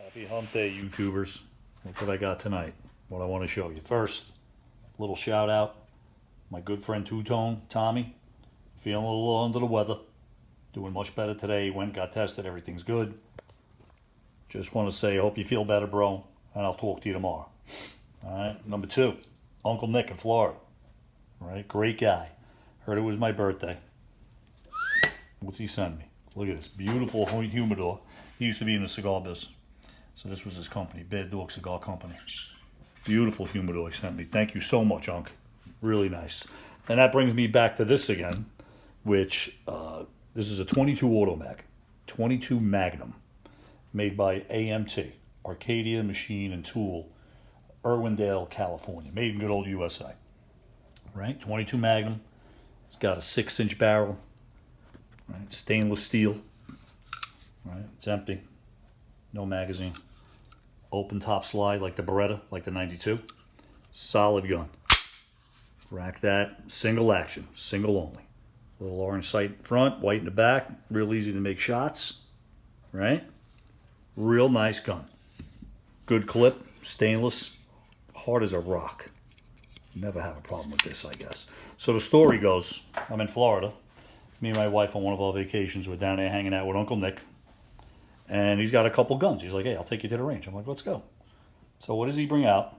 Happy hump day, YouTubers. Look what I got tonight. What I want to show you. First, little shout out. My good friend Two-Tone, Tommy, feeling a little under the weather. Doing much better today. He went, got tested. Everything's good. Just want to say, I hope you feel better, bro. And I'll talk to you tomorrow. All right. Number two, Uncle Nick in Florida. All right. Great guy. Heard it was my birthday. What's he send me? Look at this beautiful humidor. He used to be in the cigar business. So this was his company, Bad Dog Cigar Company. Beautiful humidor he sent me. Thank you so much, Unc. Really nice. And that brings me back to this again, which this is a 22 Automag, 22 Magnum, made by AMT, Arcadia Machine and Tool, Irwindale, California. Made in good old USA. Right? 22 Magnum. It's got a 6-inch barrel. Right? Stainless steel. Right? It's empty. No magazine. Open top slide like the Beretta, like the 92. Solid gun. Rack that. Single action. Single only. Little orange sight in front, white in the back. Real easy to make shots. Right? Real nice gun. Good clip. Stainless. Hard as a rock. Never have a problem with this, I guess. So the story goes, I'm in Florida. Me and my wife on one of our vacations, we're down there hanging out with Uncle Nick. And he's got a couple guns. He's like, hey, I'll take you to the range. I'm like, let's go. So what does he bring out?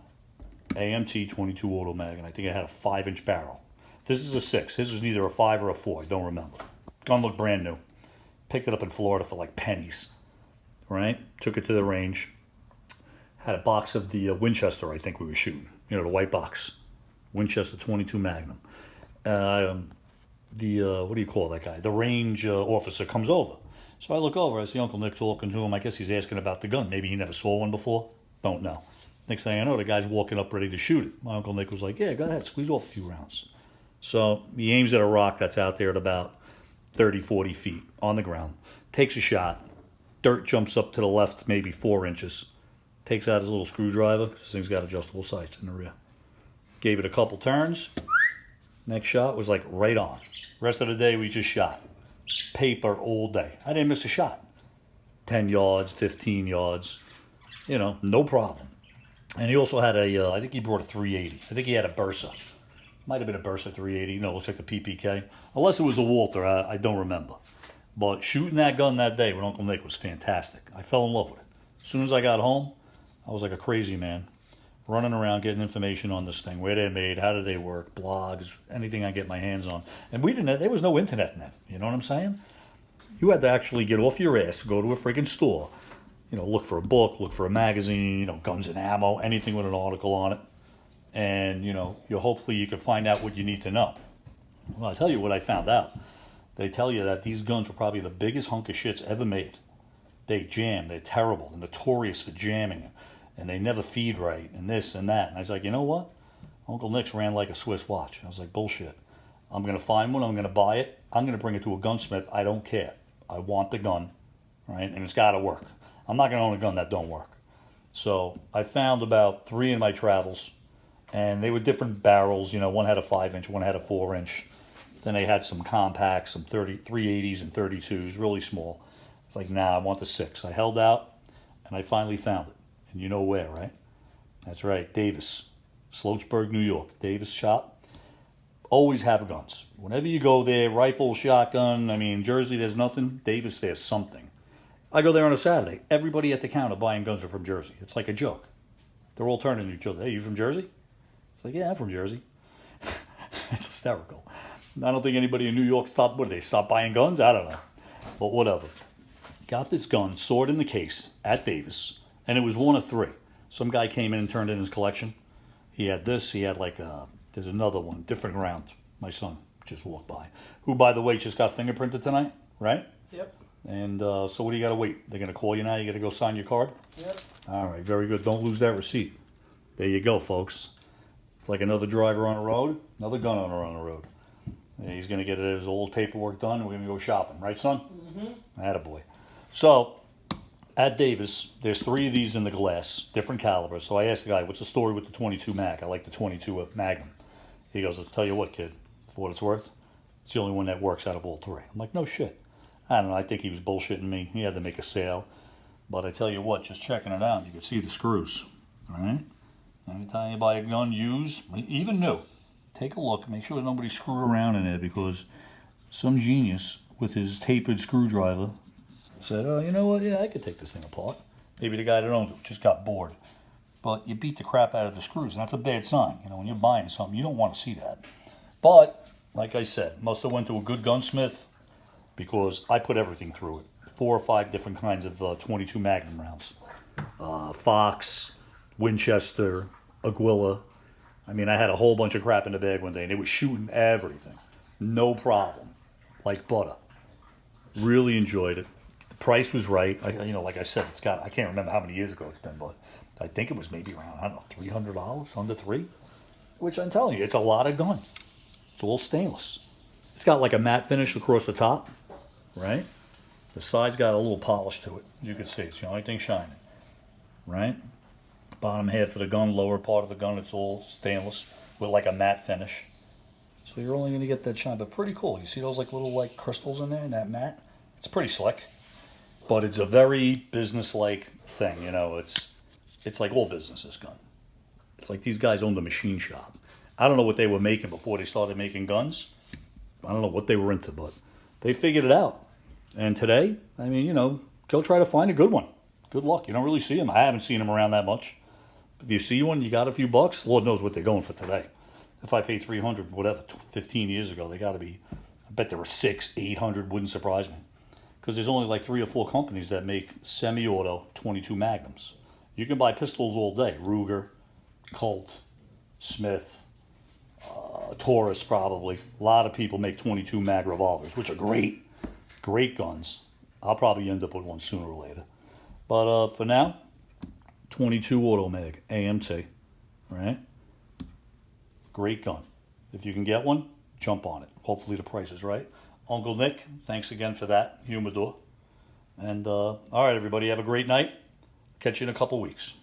AMT 22 Automag, and I think it had a 5-inch barrel. This is a 6. His was either a 5 or a 4. I don't remember. Gun looked brand new. Picked it up in Florida for like pennies. Right? Took it to the range. Had a box of the Winchester, I think we were shooting. You know, the white box. Winchester 22 Magnum. What do you call that guy? The range officer comes over. So I look over, I see Uncle Nick talking to him. I guess he's asking about the gun. Maybe he never saw one before. Don't know. Next thing I know, the guy's walking up ready to shoot it. My Uncle Nick was like, yeah, go ahead, squeeze off a few rounds. So he aims at a rock that's out there at about 30, 40 feet on the ground. Takes a shot. Dirt jumps up to the left, maybe 4 inches. Takes out his little screwdriver. This thing's got adjustable sights in the rear. Gave it a couple turns. Next shot was like right on. Rest of the day, we just shot. Paper all day. I didn't miss a shot. 10 yards, 15 yards. You know, no problem. And he also had I think he brought a 380. I think he had a Bursa. Might have been a Bursa 380. You know, looks like the PPK. Unless it was a Walter, I don't remember. But shooting that gun that day with Uncle Nick was fantastic. I fell in love with it. As soon as I got home, I was like a crazy man. Running around getting information on this thing, where they're made, how do they work, blogs, anything I get my hands on. And there was no internet then, you know what I'm saying? You had to actually get off your ass, go to a friggin' store, you know, look for a book, look for a magazine, you know, guns and ammo, anything with an article on it. And, you know, hopefully you can find out what you need to know. Well, I'll tell you what I found out. They tell you that these guns were probably the biggest hunk of shits ever made. They jam, they're terrible, they're notorious for jamming. And they never feed right, and this and that. And I was like, you know what? Uncle Nick's ran like a Swiss watch. I was like, bullshit. I'm going to find one. I'm going to buy it. I'm going to bring it to a gunsmith. I don't care. I want the gun, right? And it's got to work. I'm not going to own a gun that don't work. So I found about 3 in my travels, and they were different barrels. You know, one had a 5-inch, one had a 4-inch. Then they had some compacts, some 380s and 32s, really small. It's like, nah, I want the 6. I held out, and I finally found it. And you know where, right? That's right, Davis. Sloatsburg, New York. Davis shop. Always have guns. Whenever you go there, rifle, shotgun, I mean, Jersey, there's nothing. Davis, there's something. I go there on a Saturday. Everybody at the counter buying guns are from Jersey. It's like a joke. They're all turning to each other. Hey, you from Jersey? It's like, yeah, I'm from Jersey. It's hysterical. I don't think anybody in New York stopped buying guns? I don't know. But whatever. Got this gun, sword in the case, at Davis. And it was one of 3. Some guy came in and turned in his collection. He had this. He had there's another one, different round. My son just walked by. Who, by the way, just got fingerprinted tonight, right? Yep. And so what do you got to wait? They're going to call you now? You got to go sign your card? Yep. All right, very good. Don't lose that receipt. There you go, folks. It's like another driver on the road, another gun owner on the road. And he's going to get his old paperwork done, and we're going to go shopping. Right, son? Mm-hmm. Attaboy. So at Davis, there's 3 of these in the glass, different calibers. So I asked the guy, what's the story with the 22 Mac? I like the 22 Magnum. He goes, I'll tell you what, kid, for what it's worth, it's the only one that works out of all 3. I'm like, no shit. I don't know, I think he was bullshitting me. He had to make a sale. But I tell you what, just checking it out, you can see the screws, all right? Anytime you buy a gun used, even new, take a look, make sure nobody screwed around in it, because some genius with his tapered screwdriver said, oh, you know what, yeah, I could take this thing apart. Maybe the guy that owned it just got bored. But you beat the crap out of the screws, and that's a bad sign. You know, when you're buying something, you don't want to see that. But, like I said, must have went to a good gunsmith, because I put everything through it. 4 or 5 different kinds of 22 Magnum rounds. Fox, Winchester, Aguila. I mean, I had a whole bunch of crap in the bag one day, and it was shooting everything. No problem. Like butter. Really enjoyed it. The price was right. Like I said, I can't remember how many years ago it's been, but I think it was maybe around, I don't know, $300, under $3. Which I'm telling you, it's a lot of gun. It's all stainless. It's got like a matte finish across the top, right? The side's got a little polish to it. As you can see, it's the only thing shining, right? Bottom half of the gun, lower part of the gun, it's all stainless with like a matte finish. So you're only going to get that shine, but pretty cool. You see those like little like crystals in there in that matte? It's pretty slick, but it's a very business-like thing. You know, it's like all businesses gun. It's like these guys owned a machine shop. I don't know what they were making before they started making guns. I don't know what they were into, but they figured it out. And today, I mean, you know, go try to find a good one. Good luck. You don't really see them. I haven't seen them around that much. If you see one, you got a few bucks. Lord knows what they're going for today. If I paid $300, whatever, 15 years ago, they got to be. I bet there were 600, 800. Wouldn't surprise me, because there's only like 3 or 4 companies that make semi-auto 22 Magnums. You can buy pistols all day. Ruger, Colt, Smith, Taurus, probably. A lot of people make 22 mag revolvers, which are great, great guns. I'll probably end up with one sooner or later. But for now, 22 Auto Mag, AMT, right? Great gun. If you can get one, jump on it. Hopefully the price is right. Uncle Nick, thanks again for that humidor. And all right, everybody, have a great night. Catch you in a couple weeks.